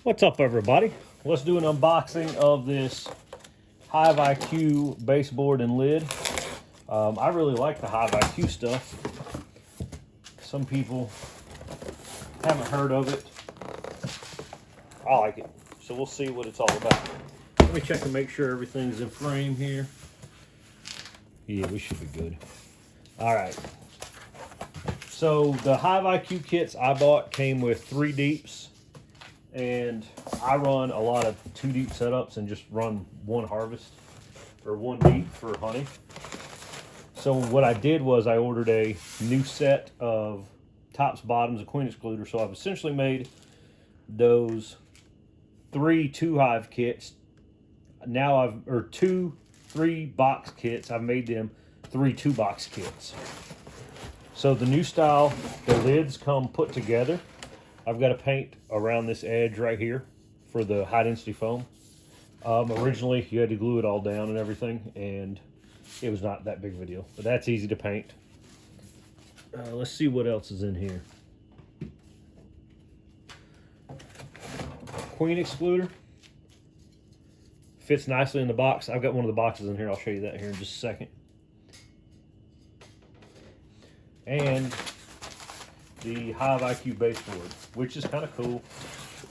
What's up, everybody? Let's do an unboxing of this HiveIQ baseboard and lid. I really like the HiveIQ stuff. Some people haven't heard of it. I like it, so we'll see what it's all about. Let me check and make sure everything's in frame here. Yeah, we should be good. All right. So the HiveIQ kits I bought came with 3 deeps. And I run a lot of 2 deep setups and just run 1 harvest or 1 deep for honey. So what I did was I ordered a new set of tops, bottoms, and queen excluder. So I've essentially made those 3 2-hive kits. Now or 2 3-box kits. I've made them 3 2-box kits. So the new style, the lids come put together. I've got to paint around this edge right here for the high density foam. Originally, you had to glue it all down and everything, and it was not that big of a deal. But that's easy to paint. Let's see what else is in here. Queen excluder. Fits nicely in the box. I've got one of the boxes in here. I'll show you that here in just a second. And the HiveIQ baseboard, which is kind of cool.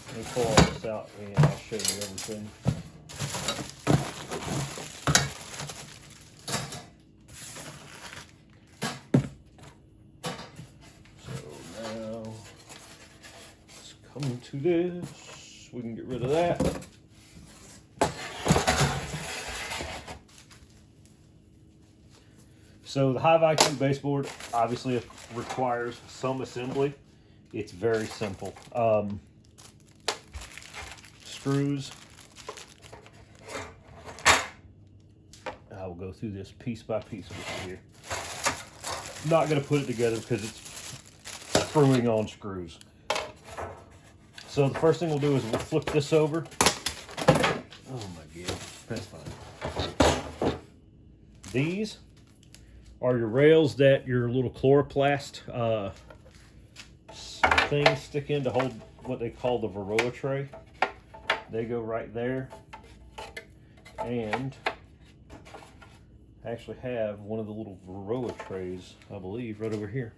Let me pull all this out and I'll show you everything. So now let's come to this. We can get rid of that. So the HiveIQ baseboard obviously requires some assembly. It's very simple. Screws. I will go through this piece by piece with you here. I'm not going to put it together because it's screwing on screws. So the first thing we'll do is we'll flip this over. Oh my god, that's fine. These are your rails that your little chloroplast things stick in to hold what they call the Varroa tray. They go right there. And I actually have one of the little Varroa trays, I believe, right over here.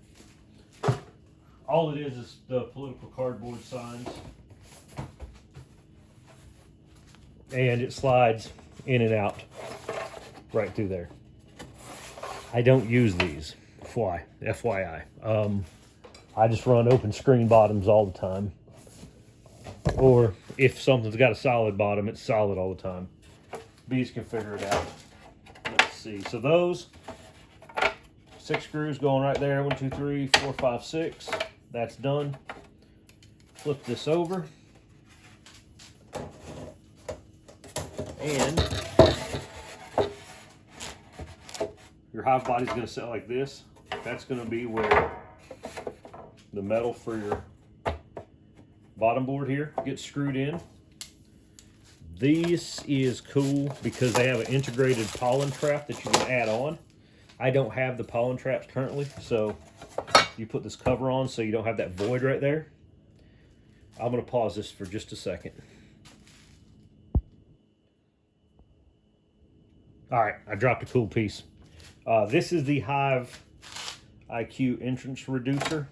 All it is the political cardboard signs. And it slides in and out right through there. I don't use these, FYI. I just run open screen bottoms all the time. Or if something's got a solid bottom, it's solid all the time. Bees can figure it out. Let's see. So those 6 screws going right there. 1, 2, 3, 4, 5, 6. That's done. Flip this over. And your hive body's going to sit like this. That's going to be where the metal for your bottom board here gets screwed in. This is cool because they have an integrated pollen trap that you can add on. I don't have the pollen traps currently, so you put this cover on so you don't have that void right there. I'm going to pause this for just a second. All right, I dropped a cool piece. This is the HiveIQ entrance reducer.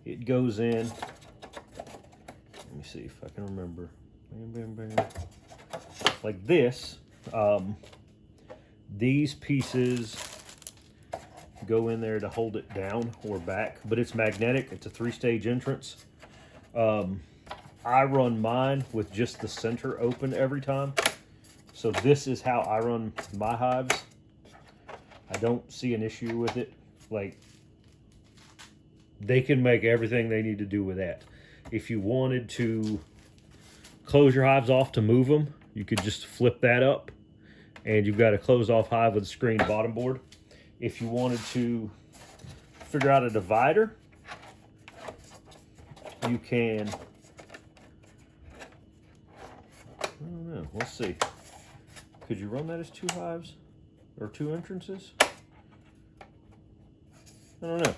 It goes in, let me see if I can remember, like this. These pieces go in there to hold it down or back, but it's magnetic. It's a 3-stage entrance. I run mine with just the center open every time. So this is how I run my hives. I don't see an issue with it. Like, they can make everything they need to do with that. If you wanted to close your hives off to move them, you could just flip that up and you've got a closed off hive with a screen bottom board. If you wanted to figure out a divider, you can, I don't know, we'll see. Could you run that as 2 hives or 2 entrances? I don't know.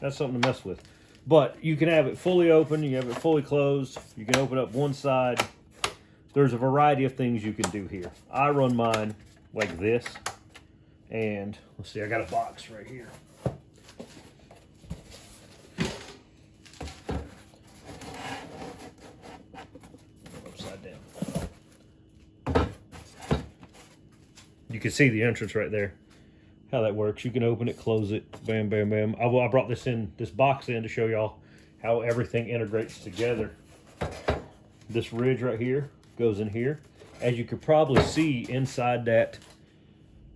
That's something to mess with. But you can have it fully open, you have it fully closed, you can open up one side. There's a variety of things you can do here. I run mine like this, and let's see, I got a box right here. Upside down. You can see the entrance right there. How that works. You can open it, close it, bam, bam, bam. I brought this box in to show y'all how everything integrates together. This ridge right here goes in here. As you could probably see inside that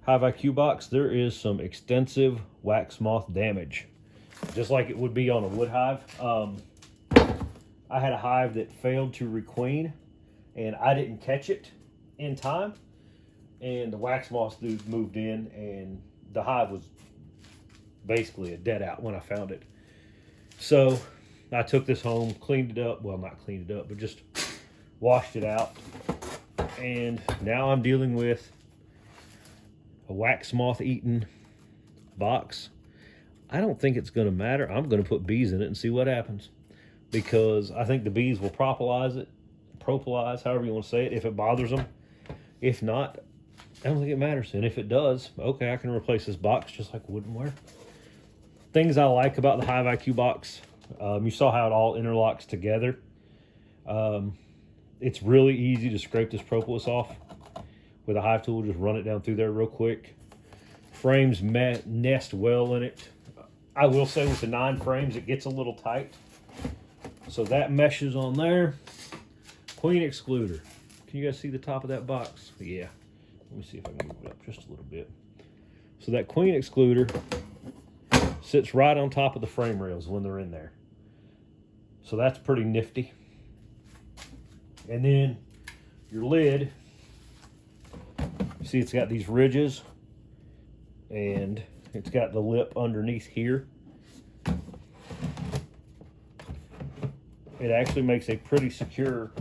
HiveIQ box, there is some extensive wax moth damage, just like it would be on a wood hive. I had a hive that failed to requeen, and I didn't catch it in time, and the wax moth dude moved in, and the hive was basically a dead out when I found it. So I took this home, cleaned it up. Well, not cleaned it up, but just washed it out. And now I'm dealing with a wax moth eaten box. I don't think it's going to matter. I'm going to put bees in it and see what happens, because I think the bees will propolize it, however you want to say it, if it bothers them. If not, I don't think it matters. And if it does, okay, I can replace this box just like woodenware. Things I like about the HiveIQ box, you saw how it all interlocks together. It's really easy to scrape this propolis off with a hive tool. Just run it down through there real quick. Frames nest well in it. I will say with the 9 frames, it gets a little tight. So that meshes on there. Queen excluder. Can you guys see the top of that box? Yeah. Let me see if I can move it up just a little bit. So that queen excluder sits right on top of the frame rails when they're in there. So that's pretty nifty. And then your lid, you see it's got these ridges, and it's got the lip underneath here. It actually makes a pretty secure,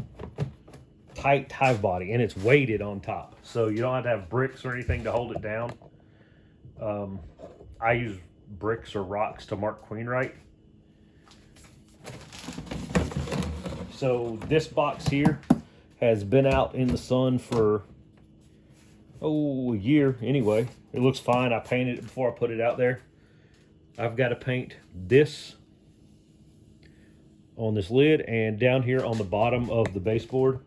tight hive body, and it's weighted on top, so you don't have to have bricks or anything to hold it down. I use bricks or rocks to mark queen right. So this box here has been out in the sun for a year anyway. It looks fine. I painted it before I put it out there. I've got to paint this on this lid, and down here on the bottom of the baseboard,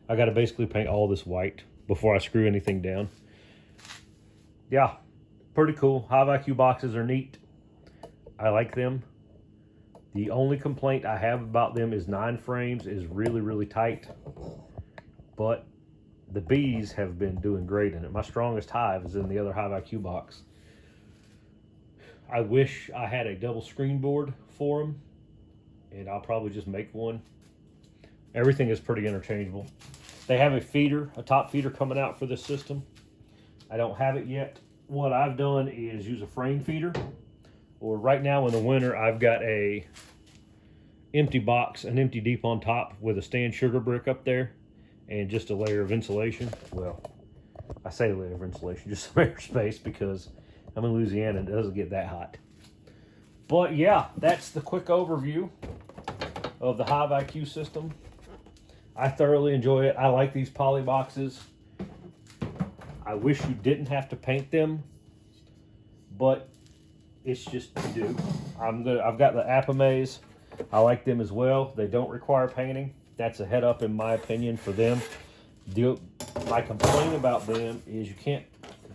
I got to basically paint all this white before I screw anything down. Yeah, pretty cool. HiveIQ boxes are neat. I like them. The only complaint I have about them is 9 frames is really, really tight. But the bees have been doing great in it. My strongest hive is in the other HiveIQ box. I wish I had a double screen board for them, and I'll probably just make one. Everything is pretty interchangeable. They have a feeder, a top feeder coming out for this system. I don't have it yet. What I've done is use a frame feeder, or right now in the winter, I've got a empty box, an empty deep on top with a stand sugar brick up there and just a layer of insulation. Well, I say a layer of insulation, just some air space, because I'm in Louisiana and it doesn't get that hot. But yeah, that's the quick overview of the HiveIQ system. I thoroughly enjoy it. I like these poly boxes. I wish you didn't have to paint them, but it's just to do. I've got the Apamaze. I like them as well. They don't require painting. That's a head up in my opinion for them. My complaint about them is you can't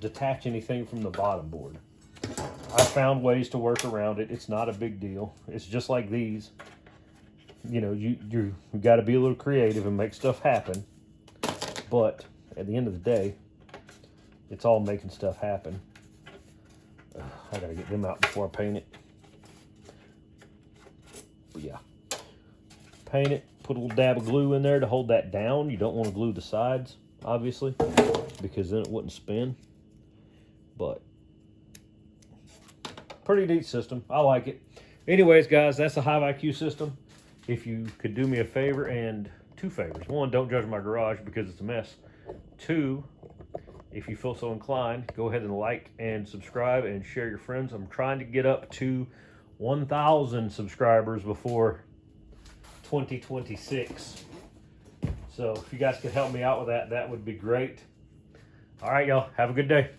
detach anything from the bottom board. I found ways to work around it. It's not a big deal. It's just like these. You know, you got to be a little creative and make stuff happen. But at the end of the day, it's all making stuff happen. I got to get them out before I paint it. But yeah, paint it. Put a little dab of glue in there to hold that down. You don't want to glue the sides, obviously, because then it wouldn't spin. But pretty neat system. I like it. Anyways, guys, that's the HiveIQ system. If you could do me a favor, and 2 favors. 1, don't judge my garage because it's a mess. 2, if you feel so inclined, go ahead and like and subscribe and share your friends. I'm trying to get up to 1,000 subscribers before 2026. So if you guys could help me out with that, that would be great. All right, y'all. Have a good day.